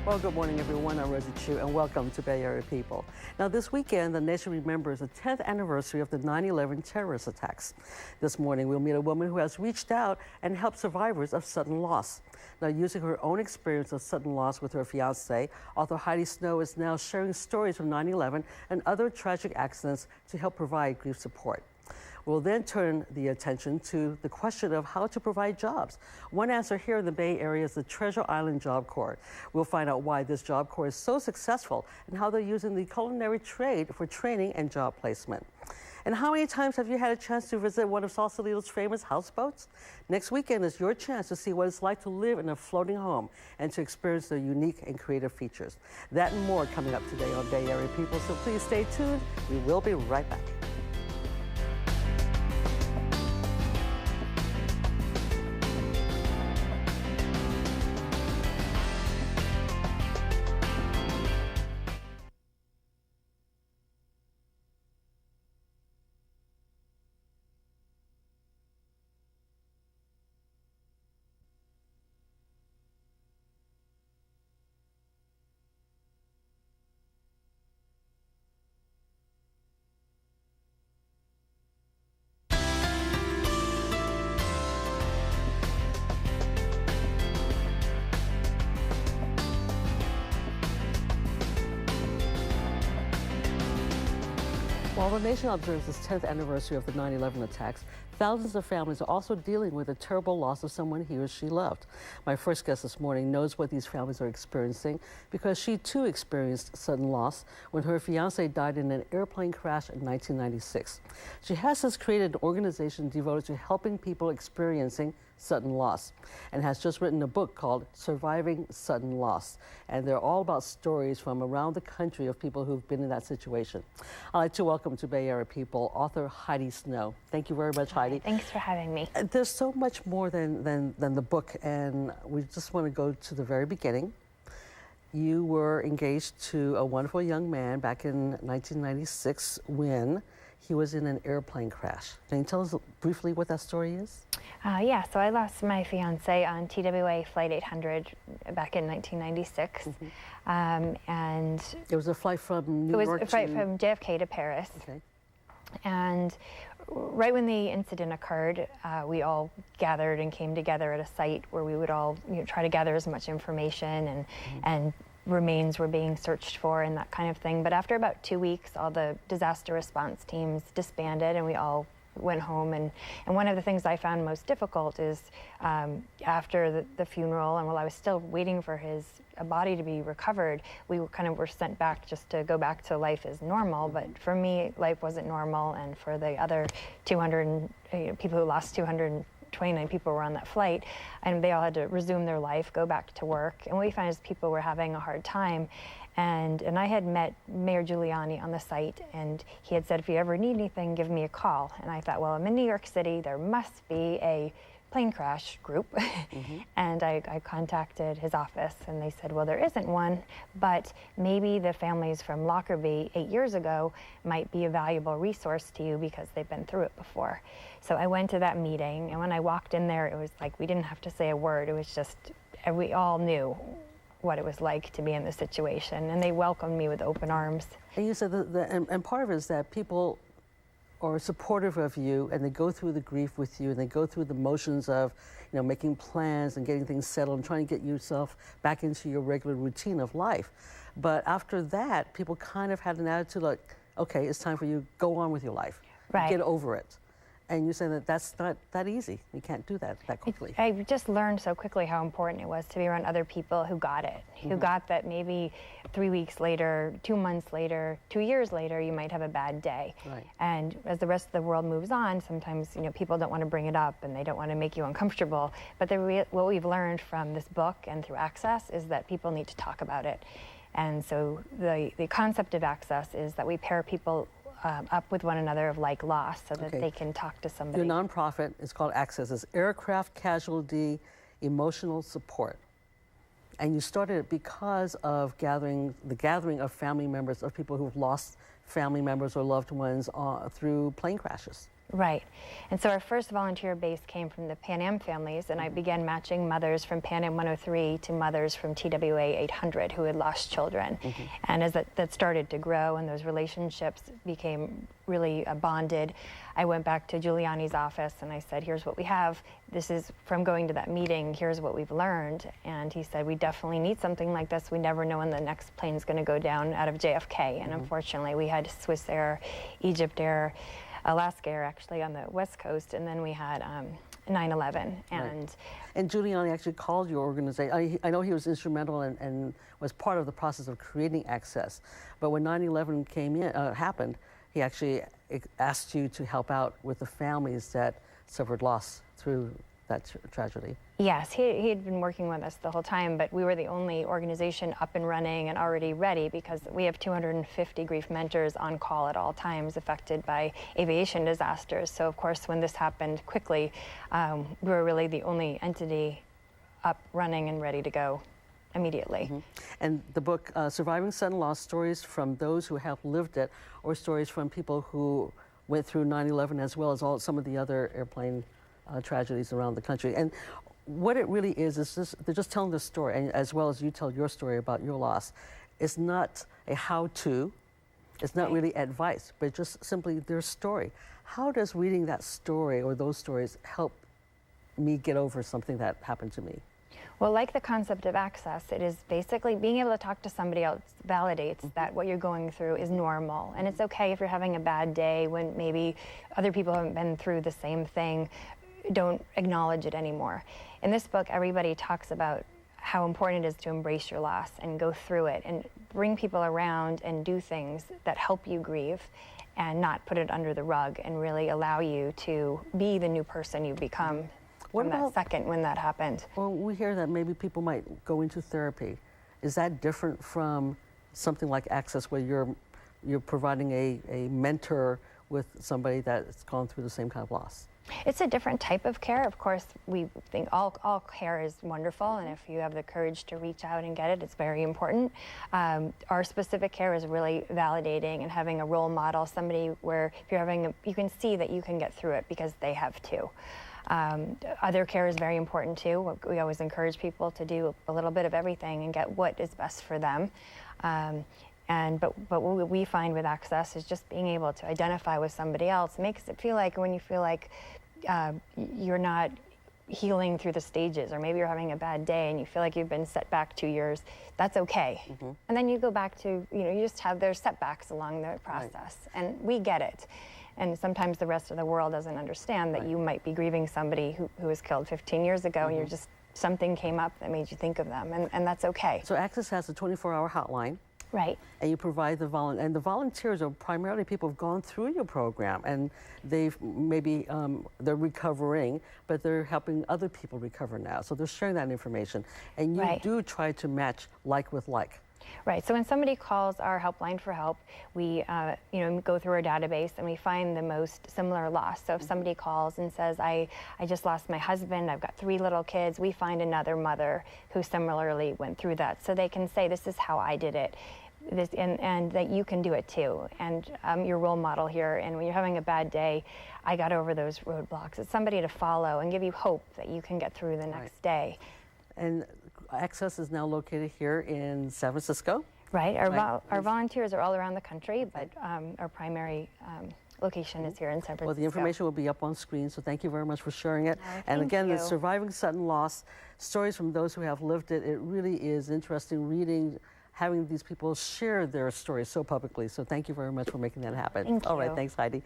Well, good morning, everyone. I'm Rosie Chu, and welcome to Bay Area People. Now, this weekend, the nation remembers the 10th anniversary of the 9/11 terrorist attacks. This morning, we'll meet a woman who has reached out and helped survivors of sudden loss. Now, using her own experience of sudden loss with her fiancé, author Heidi Snow is now sharing stories from 9/11 and other tragic accidents to help provide grief support. We'll then turn the attention to the question of how to provide jobs. One answer here in the Bay Area is the Treasure Island Job Corps. We'll find out why this job corps is so successful and how they're using the culinary trade for training and job placement. And how many times have you had a chance to visit one of Sausalito's famous houseboats? Next weekend is your chance to see what it's like to live in a floating home and to experience their unique and creative features. That and more coming up today on Bay Area People, so please stay tuned. We will be right back. While the nation observes its 10th anniversary of the 9/11 attacks, thousands of families are also dealing with the terrible loss of someone he or she loved. My first guest this morning knows what these families are experiencing because she too experienced sudden loss when her fiancé died in an airplane crash in 1996. She has since created an organization devoted to helping people experiencing sudden loss and has just written a book called Surviving Sudden Loss. And they're all about stories from around the country of people who've been in that situation. I'd like to welcome to Bay Area People author Heidi Snow. Thank you very much, Heidi. Thanks for having me. There's so much more than the book, and we just want to go to the very beginning. You were engaged to a wonderful young man back in 1996 when he was in an airplane crash. Can you tell us briefly what that story is? Yeah, so I lost my fiance on TWA Flight 800 back in 1996. And it was a flight from New York to... It was a flight from JFK to Paris. Okay. And right when the incident occurred, we all gathered and came together at a site where we would all try to gather as much information and remains were being searched for and that kind of thing. But after about 2 weeks, all the disaster response teams disbanded and we all went home. And one of the things I found most difficult is after the funeral and while I was still waiting for his body to be recovered, we were sent back just to go back to life as normal. But for me, life wasn't normal. And for the other 200 people who lost 229 people were on that flight, and they all had to resume their life, go back to work. And what we found is people were having a hard time. And I had met Mayor Giuliani on the site, and he had said, if you ever need anything, give me a call. And I thought, well, I'm in New York City, there must be a plane crash group. And I contacted his office, and they said, well, there isn't one, but maybe the families from Lockerbie 8 years ago might be a valuable resource to you because they've been through it before. So I went to that meeting, and when I walked in there, it was like we didn't have to say a word. It was just, we all knew what it was like to be in this situation, and they welcomed me with open arms. And you said and part of it is that people are supportive of you, and they go through the grief with you, and they go through the motions of, making plans and getting things settled and trying to get yourself back into your regular routine of life. But after that, people kind of had an attitude like, okay, it's time for you to go on with your life. Right. Get over it. And you say that that's not that easy. You can't do that quickly. I just learned so quickly how important it was to be around other people who got it, who got that maybe 3 weeks later, 2 months later, 2 years later, you might have a bad day. Right. And as the rest of the world moves on, sometimes people don't want to bring it up and they don't want to make you uncomfortable. But what we've learned from this book and through Access is that people need to talk about it. And so the concept of Access is that we pair people up with one another of like loss so that they can talk to somebody. Your nonprofit is called Access. It's Aircraft Casualty Emotional Support. And you started it because of the gathering of family members of people who've lost family members or loved ones through plane crashes. Right. And so our first volunteer base came from the Pan Am families, and I began matching mothers from Pan Am 103 to mothers from TWA 800 who had lost children. And as that started to grow and those relationships became really bonded, I went back to Giuliani's office and I said, here's what we have. This is from going to that meeting, here's what we've learned. And he said, we definitely need something like this. We never know when the next plane's going to go down out of JFK. And unfortunately, we had Swiss Air, Egypt Air, Alaska Air actually on the West Coast, and then we had 9/11. And Giuliani actually called your organization. I know he was instrumental and was part of the process of creating Access. But when 9/11 happened, he actually asked you to help out with the families that suffered loss through that tragedy. Yes, he had been working with us the whole time, but we were the only organization up and running and already ready because we have 250 grief mentors on call at all times affected by aviation disasters. So of course, when this happened quickly, we were really the only entity up, running, and ready to go immediately. And the book, Surviving Sudden Loss, Stories from Those Who Have Lived It, or stories from people who went through 9/11 as well as some of the other airplane tragedies around the country. And what it really is they're just telling the story, and as well as you tell your story about your loss. It's not a how-to, it's not really advice, but just simply their story. How does reading that story or those stories help me get over something that happened to me? Well, like the concept of access, it is basically being able to talk to somebody else validates that what you're going through is normal. And it's okay if you're having a bad day when maybe other people haven't been through the same thing. Don't acknowledge it anymore. In this book, everybody talks about how important it is to embrace your loss and go through it and bring people around and do things that help you grieve and not put it under the rug and really allow you to be the new person you become from that second when that happened. Well, we hear that maybe people might go into therapy. Is that different from something like Access where you're providing a mentor with somebody that's gone through the same kind of loss? It's a different type of care. Of course, we think all care is wonderful, and if you have the courage to reach out and get it, it's very important. Our specific care is really validating and having a role model, somebody where if you're having you can see that you can get through it because they have too. Other care is very important too. We always encourage people to do a little bit of everything and get what is best for them. But what we find with Access is just being able to identify with somebody else makes it feel like when you feel like you're not healing through the stages, or maybe you're having a bad day and you feel like you've been set back 2 years, that's okay. And then you go back to, you just have their setbacks along the process, and we get it. And sometimes the rest of the world doesn't understand that you might be grieving somebody who was killed 15 years ago, and you're just, something came up that made you think of them, and that's okay. So Access has a 24-hour hotline. Right. And you provide the volunteers are primarily people who've gone through your program, and they've maybe they're recovering, but they're helping other people recover now. So they're sharing that information, and you do try to match like with like. Right. So when somebody calls our helpline for help, we go through our database and we find the most similar loss. So if somebody calls and says, I just lost my husband, I've got 3 little kids, we find another mother who similarly went through that. So they can say, this is how I did it. And that you can do it too. And I'm your role model here. And when you're having a bad day, I got over those roadblocks. It's somebody to follow and give you hope that you can get through the next day. And Access is now located here in San Francisco. Right. Our volunteers are all around the country, but our primary location is here in San Francisco. Well, the information will be up on screen, so thank you very much for sharing it. And again, the Surviving Sudden Loss, Stories from Those Who Have Lived It, it really is interesting reading, having these people share their stories so publicly. So thank you very much for making that happen. Thank you. All right, thanks, Heidi.